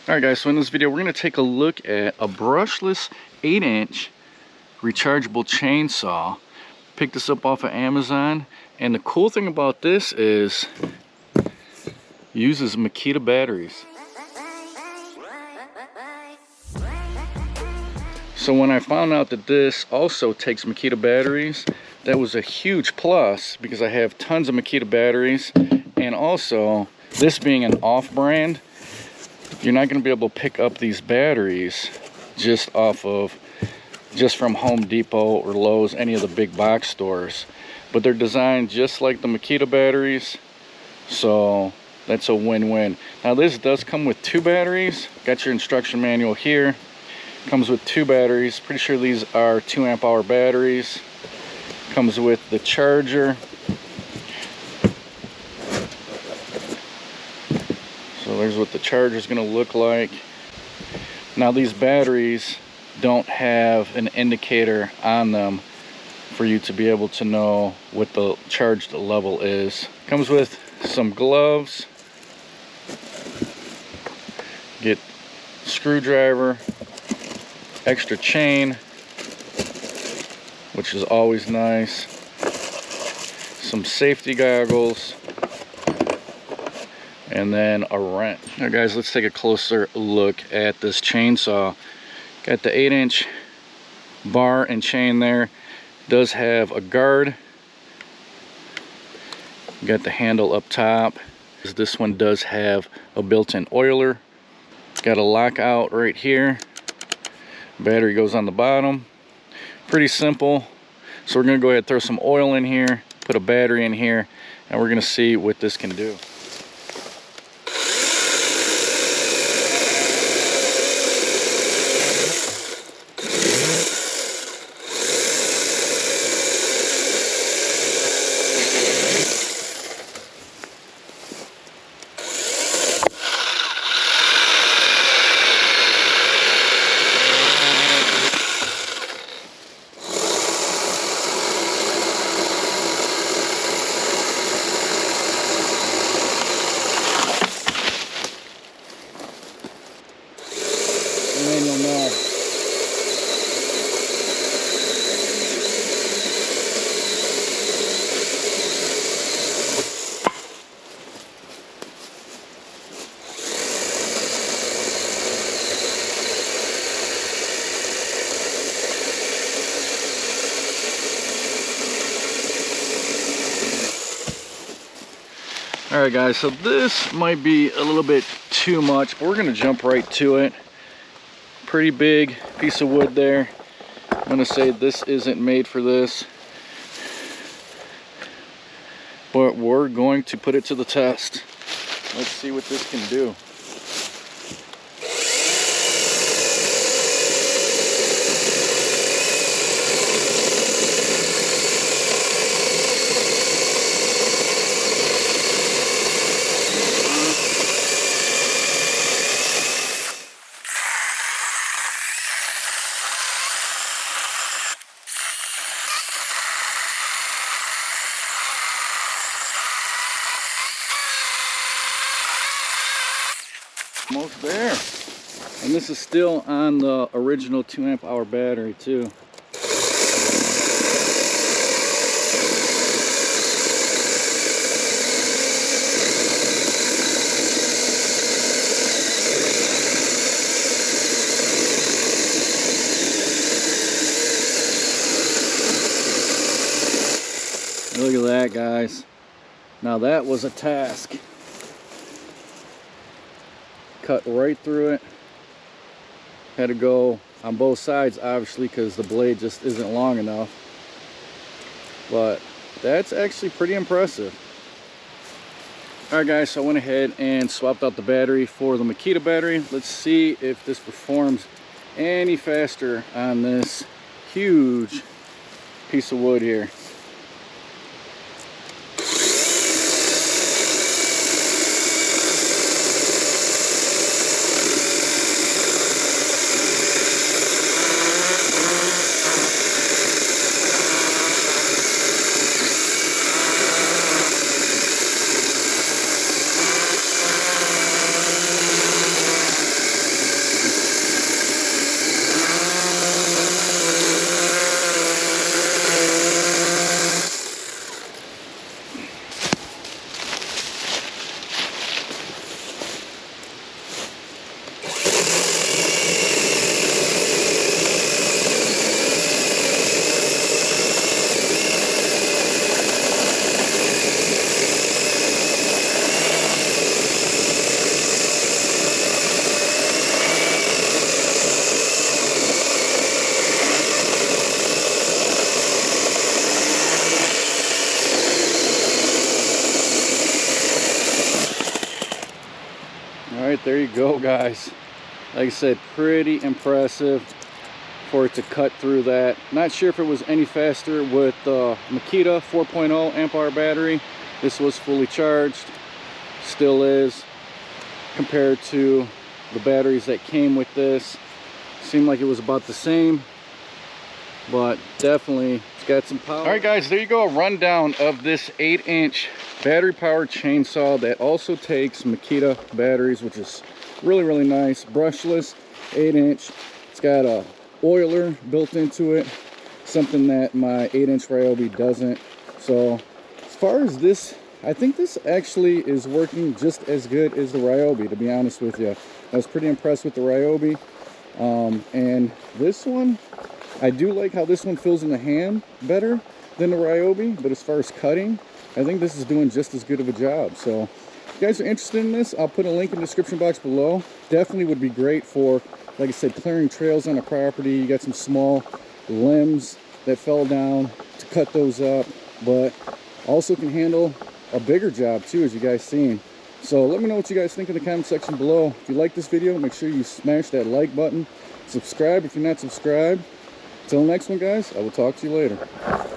Alright guys, so in this video we're going to take a look at a brushless 8-inch rechargeable chainsaw. Picked this up off of Amazon, and the cool thing about this is it uses Makita batteries. So when I found out that this also takes Makita batteries, that was a huge plus because I have tons of Makita batteries, and also this being an off-brand, you're not going to be able to pick up these batteries just from Home Depot or Lowe's, any of the big box stores. But they're designed just like the Makita batteries, so that's a win-win. Now this does come with 2 batteries. Got your instruction manual here. Comes with 2 batteries. Pretty sure these are 2 amp hour batteries. Comes with the charger. So there's what the charger is going to look like. Now these batteries don't have an indicator on them for you to be able to know what the charged level is. Comes with some gloves. Get screwdriver, extra chain, which is always nice. Some safety goggles. And then a wrench. Now guys, let's take a closer look at this chainsaw. Got the 8-inch bar and chain there. Does have a guard. Got the handle up top. This one does have a built-in oiler. Got a lockout right here. Battery goes on the bottom. Pretty simple. So we're gonna go ahead and throw some oil in here, put a battery in here, and we're gonna see what this can do. Alright guys, so this might be a little bit too much, but we're going to jump right to it. Pretty big piece of wood there. I'm going to say this isn't made for this, but we're going to put it to the test. Let's see what this can do. Almost there. And this is still on the original 2 amp hour battery too. Look at that, guys. Now that was a task. Cut right through it. Had to go on both sides, obviously, because the blade just isn't long enough. But that's actually pretty impressive. Alright guys, so I went ahead and swapped out the battery for the Makita battery. Let's see if this performs any faster on this huge piece of wood here. there you go, guys. Like I said, pretty impressive for it to cut through that. Not sure if it was any faster with the Makita 4.0 amp hour battery. This was fully charged, still is, compared to the batteries that came with this. Seemed like it was about the same, but definitely it's got some power. All right, guys, there you go, a rundown of this 8-inch battery powered chainsaw that also takes Makita batteries, which is really, really nice. Brushless, 8-inch. It's got a oiler built into it, something that my 8-inch Ryobi doesn't. So as far as this, I think this actually is working just as good as the Ryobi, to be honest with you. I was pretty impressed with the Ryobi. And this one, I do like how this one feels in the hand better than the Ryobi, but as far as cutting, I think this is doing just as good of a job. So if you guys are interested in this, I'll put a link in the description box below. Definitely would be great for, like I said, clearing trails on a property. You got some small limbs that fell down to cut those up, but also can handle a bigger job too, as you guys seen. So let me know what you guys think in the comment section below. If you like this video, make sure you smash that like button. Subscribe if you're not subscribed. Till next one, guys, I will talk to you later.